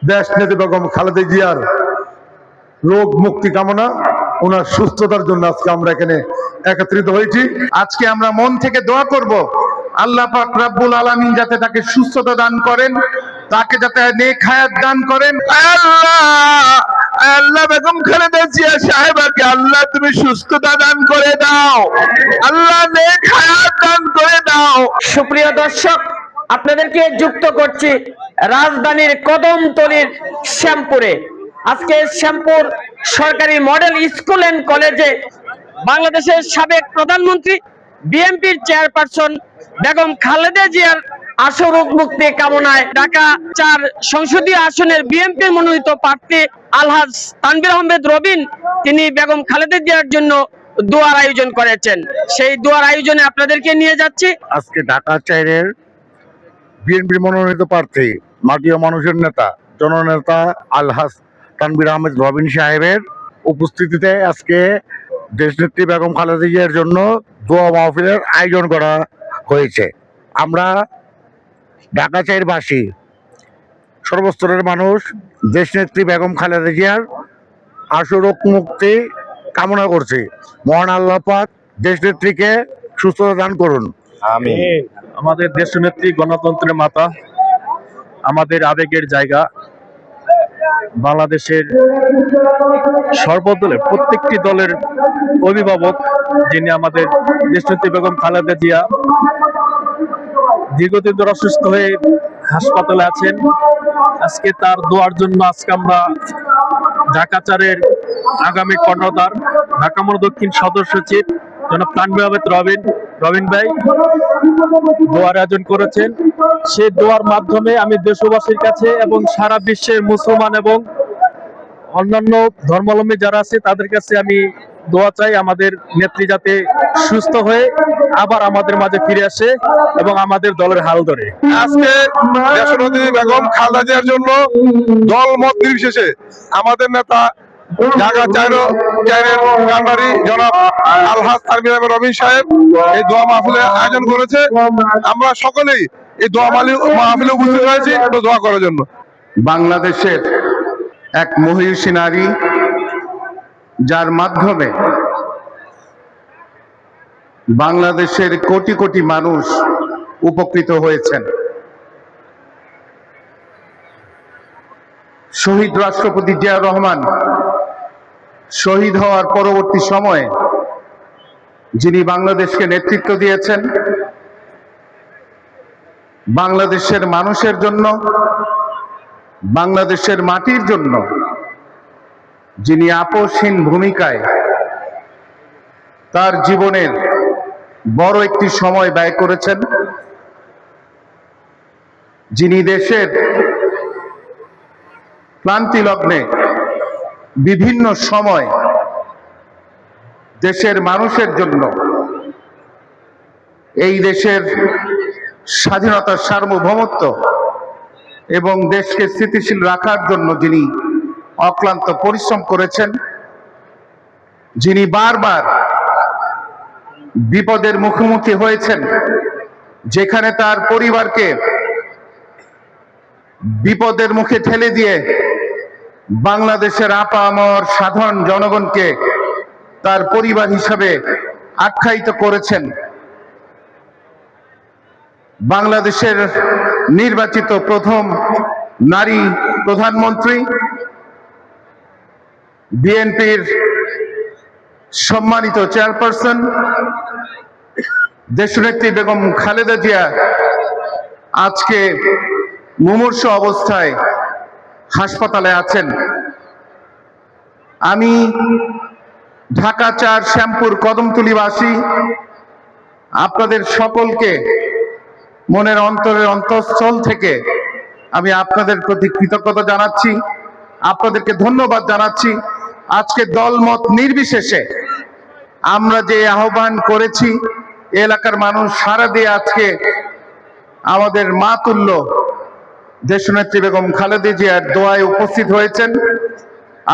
দেশ নেত্রী বেগম খালেদা জিয়ার রোগ মুক্তি কামনা, ওনার সুস্থতার জন্য আজকে আমরা এখানে একত্রিত হয়েছি। আজকে আমরা মন থেকে দোয়া করব আল্লাহ পাক রব্বুল আলামিন যাতে তাকে সুস্থতা দান করেন, তাকে যাতে নেক হায়াত দান করেন। আল্লাহ বেগম খালেদা জিয়া সাহেবাকে আল্লাহ তুমি সুস্থতা দান করে দাও, আল্লাহ নেক হায়াত দান করে দাও। সুপ্রিয় দর্শক, আপনাদেরকে যুক্ত করছি রাজধানীর কদমতলীর শ্যামপুরে। আজকে শ্যামপুর সরকারি মডেল স্কুল এন্ড কলেজে বাংলাদেশের সাবেক প্রধানমন্ত্রী বিএনপির চেয়ারপারসন বেগম খালেদা জিয়ার আশরোগ মুক্তি কামনায় ঢাকা ৪ সংসদীয় আসনের বিএনপির মনোনীত প্রার্থী আলহাজ তানভীর আহমেদ রবিন তিনি বেগম খালেদা জিয়ার জন্য দোয়ার আয়োজন করেছেন। সেই দোয়ার আয়োজনে আপনাদেরকে নিয়ে যাচ্ছি। আজকে ঢাকা ৪-এর বিএনপির মনোনীত প্রার্থী মাটি ও মানুষের নেতা জননেতা আলহাজ তানভীর আহমেদ রবিন সাহেবের উপস্থিতিতে আজকে দেশনেত্রী বেগম খালেদা জিয়ার জন্য দোয়া মাহফিলের আয়োজন করা হয়েছে। আমরা ঢাকা ৪বাসী সর্বস্তরের মানুষ দেশনেত্রী বেগম খালেদা জিয়ার আশরোগ মুক্তি কামনা করছি। মহান আল্লাহ পাক দেশনেত্রীকে সুস্থতা দান করুন। আমিন। আমাদের দেশনেত্রী গণতন্ত্রের মাতা, আমাদের আবেগের জায়গা, বাংলাদেশের সর্বদলের প্রত্যেকটি দলের অভিভাবক যিনি আমাদের দেশনেত্রী বেগম খালেদা জিয়া দীর্ঘদিন ধরে অসুস্থ হয়ে হাসপাতালে আছেন। আজকে তার দোয়ার জন্য আজকে আমরা ঢাকা ৪-এর আগামী কর্ণধার ঢাকা মহানগর দক্ষিণ সদর সচিব জনাব তানভীর আহমেদ রবিন ভাই দোয়ার আয়োজন করেছেন। সেই দোয়ার মাধ্যমে আমি দেশবাসীর কাছে এবং সারা বিশ্বের মুসলমান এবং অন্যান্য ধর্মাবলম্বী যারা আছে তাদের কাছে আমি দোয়া চাই আমাদের নেত্রী যাতে সুস্থ হয়ে আবার আমাদের মাঝে ফিরে আসে এবং আমাদের দলের হাল ধরে। আজকে দেশনেত্রী বেগম খালেদা জিয়ার জন্য দল মত নির্বিশেষে আমাদের নেতা ঢাকা ৪-এর কান্ডারি জনাব আলহাজ তানভীর আহমেদ রবিন সাহেব এই দোয়া মাহফিলের আয়োজন করেছে। আমরা সকলেই এই দোয়া মাহফিলে উপস্থিত হয়েছি দোয়া করার জন্য। বাংলাদেশের এক মহিষী নারী, যার মাধ্যমে বাংলাদেশের কোটি কোটি মানুষ উপকৃত হয়েছেন। শহীদ রাষ্ট্রপতি জিয়াউর রহমান শহীদ হওয়ার পরবর্তী সময়ে যিনি বাংলাদেশকে নেতৃত্ব দিয়েছেন, বাংলাদেশের মানুষের জন্য, বাংলাদেশের মাটির জন্য যিনি আপোষহীন ভূমিকায় তার জীবনের বড় একটি সময় ব্যয় করেছেন, যিনি দেশের ক্লান্তি লগ্নে বিভিন্ন সময় দেশের মানুষের জন্য, এই দেশের স্বাধীনতার সার্বভৌমত্ব এবং দেশকে স্থিতিশীল রাখার জন্য যিনি অক্লান্ত পরিশ্রম করেছেন, যিনি বারবার বিপদের মুখোমুখি হয়েছেন, যেখানে তার পরিবারকে বিপদের মুখে ঠেলে দিয়ে বাংলাদেশের আপামর সাধারণ জনগণকে তার পরিবার হিসাবে আখ্যায়িত করেছেন। বাংলাদেশের নির্বাচিত প্রথম নারী প্রধানমন্ত্রী, বিএনপির সম্মানিত চেয়ারপারসন দেশনেত্রী বেগম খালেদা জিয়া আজকে মুমূর্ষু অবস্থায় হাসপাতালে আছেন। আমি ঢাকা ৪ শ্যামপুর কদমতলীবাসী আপনাদের সকলকে মনের অন্তরের অন্তঃস্থল থেকে আমি আপনাদের প্রতি কৃতজ্ঞতা জানাচ্ছি, আপনাদেরকে ধন্যবাদ জানাচ্ছি। আজকে দলমত নির্বিশেষে আমরা যে আহ্বান করেছি, এলাকার মানুষ সাড়া দিয়ে আজকে আমাদের মা তুল্য দেশনেত্রী বেগম খালেদা জিয়ার দোয়ায় উপস্থিত হয়েছেন।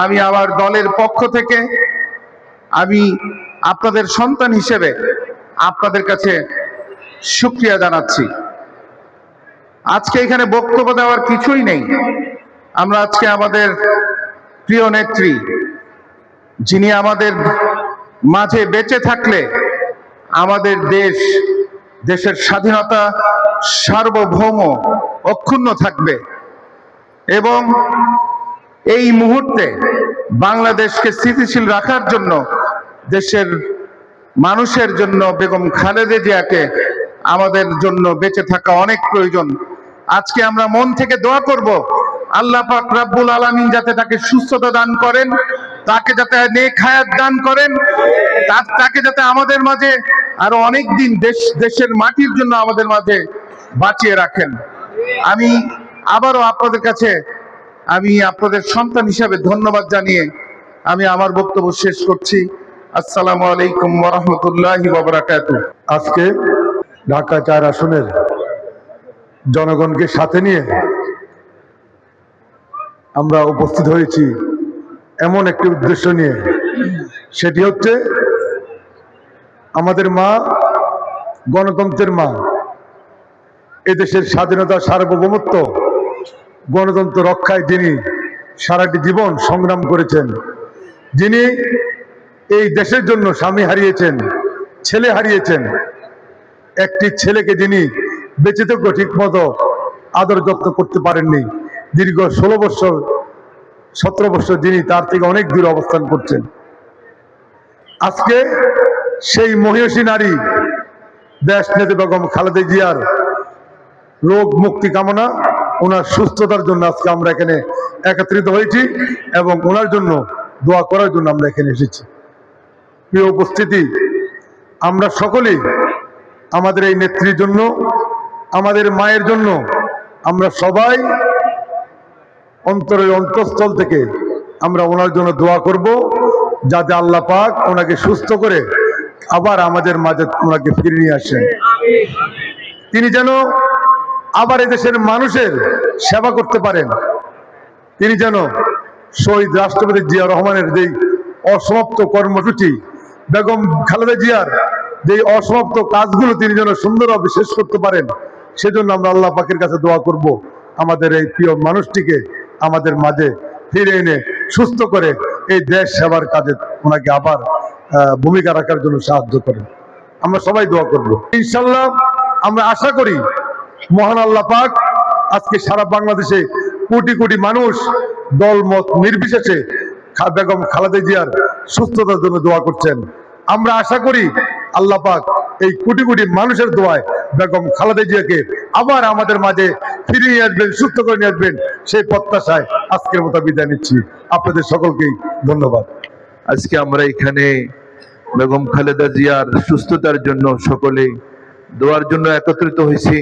আমি আমার দলের পক্ষ থেকে আমি আপনাদের সন্তান হিসেবে আপনাদের কাছে শুকরিয়া জানাচ্ছি। আজকে এখানে বক্তব্য দেওয়ার কিছুই নেই, আমরা আজকে আমাদের প্রিয় নেত্রী, যিনি আমাদের মাঝে বেঁচে থাকলে আমাদের দেশের স্বাধীনতা সার্বভৌম অক্ষুণ্ণ থাকবে, এবং এই মুহূর্তে বাংলাদেশকে স্থিতিশীল রাখার জন্য দেশের মানুষের জন্য বেগম খালেদা জিয়াকে আমাদের জন্য বেঁচে থাকা অনেক প্রয়োজন। আজকে আমরা মন থেকে দোয়া করব, আল্লাহ পাক রব্বুল আলামিন যাতে তাকে সুস্থতা দান করেন, তাকে যাতে নেক হায়াত দান করেন, তাকে যাতে আমাদের মাঝে আরো অনেক দিন দেশের মাটির জন্য আমাদের মাঝে বাঁচিয়ে রাখেন। আমি আবারও আপনাদের কাছে আপনাদের সন্তান হিসাবে ধন্যবাদ জানিয়ে আমি আমার বক্তব্য শেষ করছি। আসসালামু আলাইকুম ওয়া রাহমাতুল্লাহি ওয়া বারাকাতুহু। আজকে ঢাকা 4 আসনের জনগণকে সাথে নিয়ে আমরা উপস্থিত হয়েছি এমন একটি উদ্দেশ্য নিয়ে, সেটি হচ্ছে আমাদের মা, গণতন্ত্রের মা, এদেশের স্বাধীনতা সার্বভৌমত্ব গণতন্ত্র রক্ষায় যিনি সারাটি জীবন সংগ্রাম করেছেন, যিনি এই দেশের জন্য স্বামী হারিয়েছেন, ছেলে হারিয়েছেন, একটি ছেলেকে যিনি বেঁচে থেকেও ঠিক মতো আদর যত্ন করতে পারেননি, দীর্ঘ 16 বছর 17 বছর যিনি তার থেকে অনেক দূরে অবস্থান করছেন। আজকে সেই মহিষী নারী দেশ নেত্রী বেগম খালেদা জিয়ার রোগ মুক্তি কামনা, ওনার সুস্থতার জন্য আজকে আমরা এখানে একত্রিত হয়েছি এবং ওনার জন্য দোয়া করার জন্য আমরা এখানে এসেছি। প্রিয় উপস্থিতি, আমরা সকলেই আমাদের এই নেত্রীর জন্য, আমাদের মায়ের জন্য আমরা সবাই অন্তরের অন্তঃস্থল থেকে আমরা ওনার জন্য দোয়া করব, যাতে আল্লাহ পাক ওনাকে সুস্থ করে আবার আমাদের মাঝে ওনাকে ফিরিয়ে নিয়ে আসেন। তিনি যেন আবার এদেশের মানুষের সেবা করতে পারেন, তিনি যেন শহীদ রাষ্ট্রপতি জিয়া রহমানের যেই অসমাপ্ত কর্মসূচি, বেগম খালেদা জিয়ার যে অসমাপ্ত কাজগুলো তিনি যেন সুন্দরভাবে শেষ করতে পারেন, সেজন্য আমরা আল্লাহ পাকের কাছে দোয়া করব, আমাদের এই প্রিয় মানুষটিকে আমাদের মাঝে ফিরে এনে সুস্থ করে এই দেশ সেবার কাজে ওনাকে আবার ভূমিকা রাখার জন্য সাহায্য করেন। আমরা সবাই দোয়া করব ইনশাল্লাহ। আমরা আশা করি মহান আল্লাহ পাক আজকে সারা বাংলাদেশে কোটি কোটি মানুষ দল মত নির্বিশেষে বেগম খালেদা জিয়ার সুস্থতার জন্য দোয়া করছেন। আমরা আশা করি আল্লাহ পাক এই কোটি কোটি মানুষের দোয়ায় বেগম খালেদা জিয়াকে আবার আমাদের মাঝে ফিরিয়ে নিয়ে আসবেন, সুস্থ করে নিয়ে আসবেন, সেই প্রত্যাশায় আজকের মতো বিদায় নিচ্ছি। আপনাদের সকলকেই ধন্যবাদ। আজকে আমরা এখানে বেগম খালেদা জিয়ার সুস্থতার জন্য সকলে দোয়ার জন্য একত্রিত হয়েছি।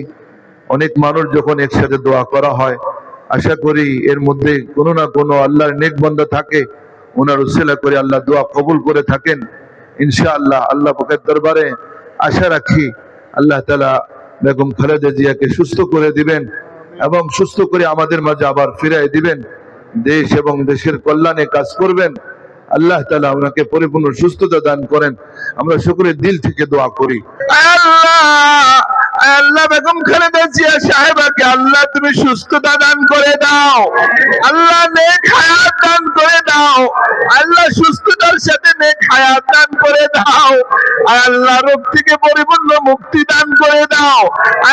অনেক মানুষ যখন একসাথে দোয়া করা হয়, আশা করি এর মধ্যে কোনো না কোনো আল্লাহর নেক বান্দা থাকে, ওনার উসিলা করে আল্লাহ দোয়া কবুল করে থাকেন। ইনশাআল্লাহ আল্লাহ পাকের দরবারে আশা রাখি আল্লাহ তাআলা বেগম খালেদা জিয়াকে সুস্থ করে দিবেন এবং সুস্থ করে আমাদের মাঝে আবার ফিরিয়ে দিবেন, দেশ এবং দেশের কল্যাণে কাজ করবেন। আল্লাহ তাআলা ওনাকে পরিপূর্ণ সুস্থতা দান করেন। আমরা সকলে দিল থেকে দোয়া করি। আল্লাহ বেগম খালেদা জিয়া সাহেবাকে আল্লাহ তুমি সুস্থতা দান করে দাও, আল্লাহ নেক হায়াত দান করে দাও, আল্লাহ সুস্থতার সাথে নেক হায়াত দান করে দাও, আল্লাহ রোগ থেকে পরিপূর্ণ মুক্তি দান করে দাও,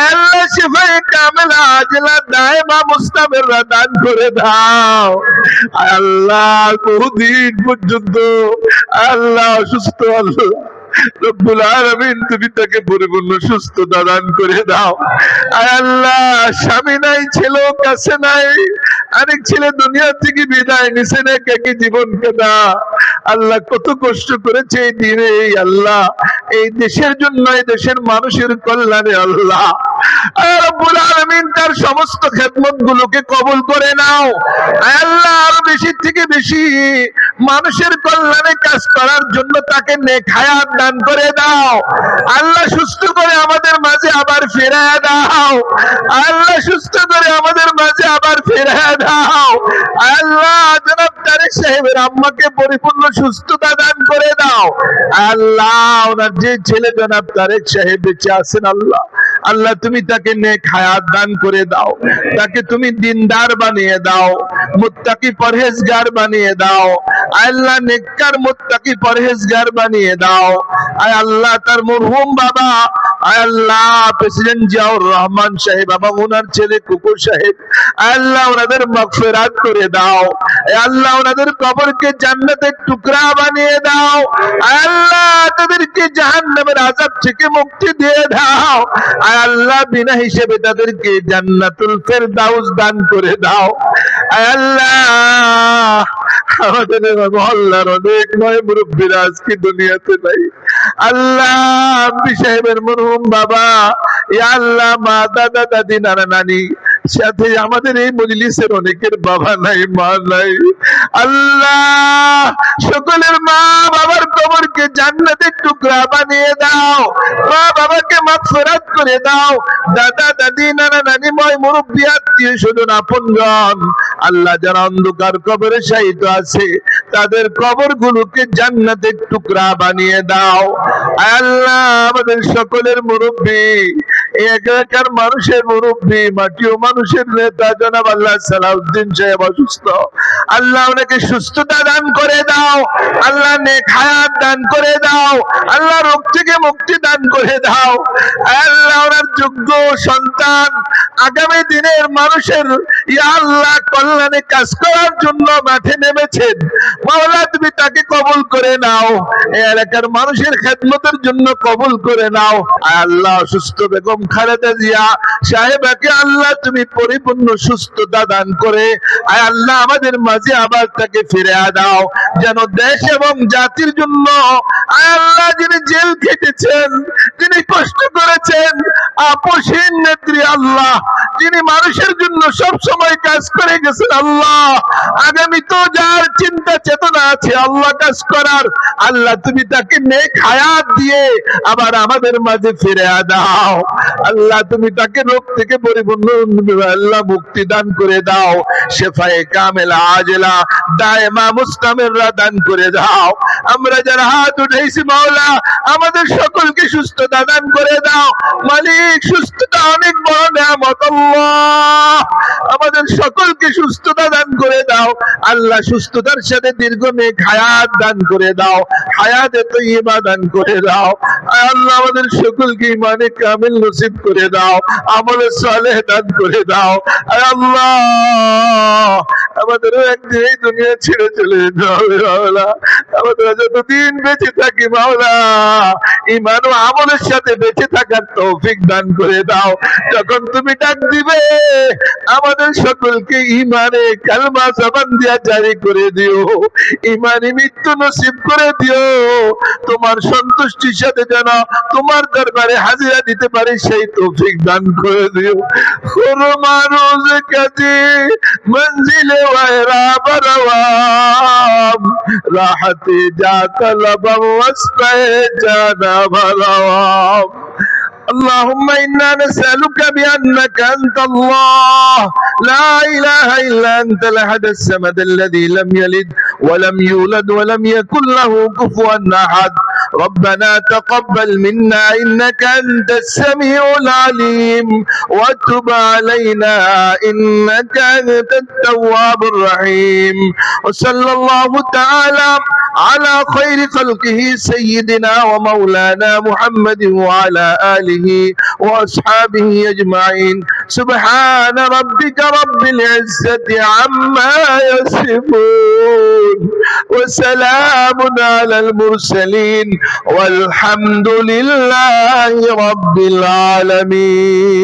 আল্লাহ শিফায়ে কামেলা আজলা দায়মা মুস্তামিররা দান করে দাও। আল্লাহ বহুদিন পর্যন্ত আল্লাহ সুস্থ আল্লাহ রব্বুল আলামিন তুমি তাকে পরিপূর্ণ সুস্থতা দান করে দাও। আয় আল্লাহ, স্বামী নাই, ছেলে কাছে নাই, আরেক ছেলে দুনিয়া থেকে বিদায় নিছে, না একাকী জীবন কাটা। আল্লাহ কত কষ্ট করেছে এই দিনে, আল্লাহ এই দেশের জন্য, এই দেশের মানুষের কল্যাণে। আল্লাহ রব্বুল আলামিন তার সমস্ত খেদমত গুলোকে কবুল করে নাও। আল্লাহ আরো বেশি থেকে বেশি মানুষের কল্যাণে কাজ করার জন্য তাকে নেক হায়াত দান করে দাও। আল্লাহ সুস্থ করে আমাদের মাঝে আবার ফিরিয়ে দাও। আল্লাহ সুস্থ করে আমাদের মাঝে আবার ফিরিয়ে দাও। আল্লাহ জনাব তারেক সাহেবের আম্মাকে পরিপূর্ণ সুস্থতা দান করে দাও। আল্লাহ ওনার যে ছেলে জনাব তারেক সাহেব বেঁচে আছেন, আল্লাহ আল্লাহ তুমি তাকে নেক হায়াত দান করে দাও, তাকে তুমি দিনদার বানিয়ে দাও, মুত্তাকি পরহেজগার বানিয়ে দাও। আল্লাহ নেককার মুত্তাকি পরহেজগার বানিয়ে দাও। আয় আল্লাহ তার মরহুম বাবা, আয় আল্লাহ প্রেসিডেন্ট জিয়াউর রহমান সাহেব বাবা, ওনার ছেলে কুকুর সাহেব, আয় আল্লাহ ওনাদের মাগফিরাত করে দাও। আয় আল্লাহ ওনাদের কবরকে জান্নাতের টুকরা বানিয়ে দাও। আয় আল্লাহ তাদেরকে জাহান্নামের আযাব থেকে মুক্তি দিয়ে দাও। আয় আল্লাহ বিনা হিসেবে তাদেরকে জান্নাতুল ফেরদাউস দান করে দাও। আয় আল্লাহ আমাদের মহল্লার অনেক নয় মুরব্বীরা আজকে দুনিয়াতে নাই। আল্লাহ আব্বি সাহেবের মরহুম বাবা, ইয়া আল্লাহ মা দাদা দাদি নানা নানি, সাথে আমাদের এই মজলিসের অনেকের বাবা নাই মা নাই। আল্লাহ সকলের মা বাবার কবরকে জান্নাতের টুকরা বানিয়ে দাও, মা বাবাকে মাগফিরাত করে দাও। দাদা দাদি নানা নানি ময় মুরব্বী আত্মীয় স্বজন আপনজন, আল্লাহ যারা অন্ধকার কবরে শায়িত আছে তাদের কবরগুলোকে জান্নাতের টুকরা বানিয়ে দাও। আল্লাহ আমাদের সকলের মুরব্বী, এলাকার মানুষের মুরব্বী, মাটিও মানুষের নেতা জনাব আল্লাহ সালাউদ্দিন সাহেব অসুস্থ, আল্লাহ ওনাকে সুস্থতা দান করে দাও। আল্লাহ নেক হায়াত দান করে দাও। আল্লাহ রোগ থেকে মুক্তি দান করে দাও। আল্লাহ ওনার যোগ্য সন্তান আগামী দিনের মানুষের ইয়া আল্লাহ কল্যাণে কাজ করার জন্য মাঠে নেমেছেন, মাওলা তুমি তাকে কবুল করে নাও। এই এলাকার মানুষের খেদমতের জন্য কবুল করে নাও। আল্লাহ অসুস্থ বেগম খালেদা জিয়া সাহেবাকে আল্লাহ তুমি পরিপূর্ণ সুস্থতা দান করে আয় আল্লাহ আমাদের মাঝে আবার তাকে ফিরে দাও, যেন দেশ এবং জাতির জন্য আয় আল্লাহ যিনি জেল খেটেছেন, যিনি কষ্ট করেছেন, আপসহীন নেত্রী আল্লাহ, যিনি মানুষের জন্য সব সময় কাজ করে গেছেন আল্লাহ, আগামী তো যার চিন্তা চেতনা আছে আল্লাহ কাজ করার, আল্লাহ তুমি তাকে নেক হায়াত দিয়ে আবার আমাদের মাঝে ফিরে দাও। আল্লাহ তুমি তাকে রোগ থেকে পরিপূর্ণ আল্লাহ মুক্তি দান করে দাও, শেফায়ে কামেলা আজেলা দায়েমা মুস্তামিররা দান করে দাও। আমরা যারা হাত উঠাইছি মাওলা আমাদের সকলকে সুস্থতা দান করে দাও। মালিক সুস্থতা অনেক বড় নিয়ামত, আল্লাহ আমাদের সকলকে সুস্থতা দান করে দাও। আল্লাহ সুস্থতার সাথে দীর্ঘ নেক হায়াত দান করে দাও, হায়াতে তৈয়বা দান করে দাও। আল্লাহ আমাদের সকলকে ইমানে কামিল নসিব করে দাও, আমলে সালেহ দান করে দাও। আল্লাহ আমাদেরও একদিন এই দুনিয়া ছেড়ে চলে যেতে হবে মাওলা, আমাদের যতদিন বেঁচে থাকি মাওলা ইমান ও আমলের সাথে বেঁচে থাকার তৌফিক দান করে দাও। যখন তুমি ডাক দিবে আমাদের সকলকে ইমানে কালমা জবান দিয়া জারি করে দিও, ইমানি মৃত্যু নসিব করে দিও। তোমার সন্তুষ্টির সাথে যেন তোমার দরবারে হাজিরা দিতে পারি সেই তৌফিক দান করে দিও। মানুষ কাজে মঞ্জিলে ওয়াইরা বরওয়াম রাহতে যা তলবম ওয়াসফায়ে জানা বরওয়াম। اللهم إنا نسألك بأنك أنت الله لا إله إلا أنت الأحد الصمد الذي لم يلد ولم يولد ولم يكن له كفوا أحد. ربنا تقبل منا إنك أنت السميع العليم وتب علينا إنك أنت التواب الرحيم. وصلى الله تعالى على خير خلقه سيدنا ومولانا محمد وعلى آله وأصحابه أجمعين. سبحان ربك رب العزة عما يصفون وسلام على المرسلين والحمد لله رب العالمين.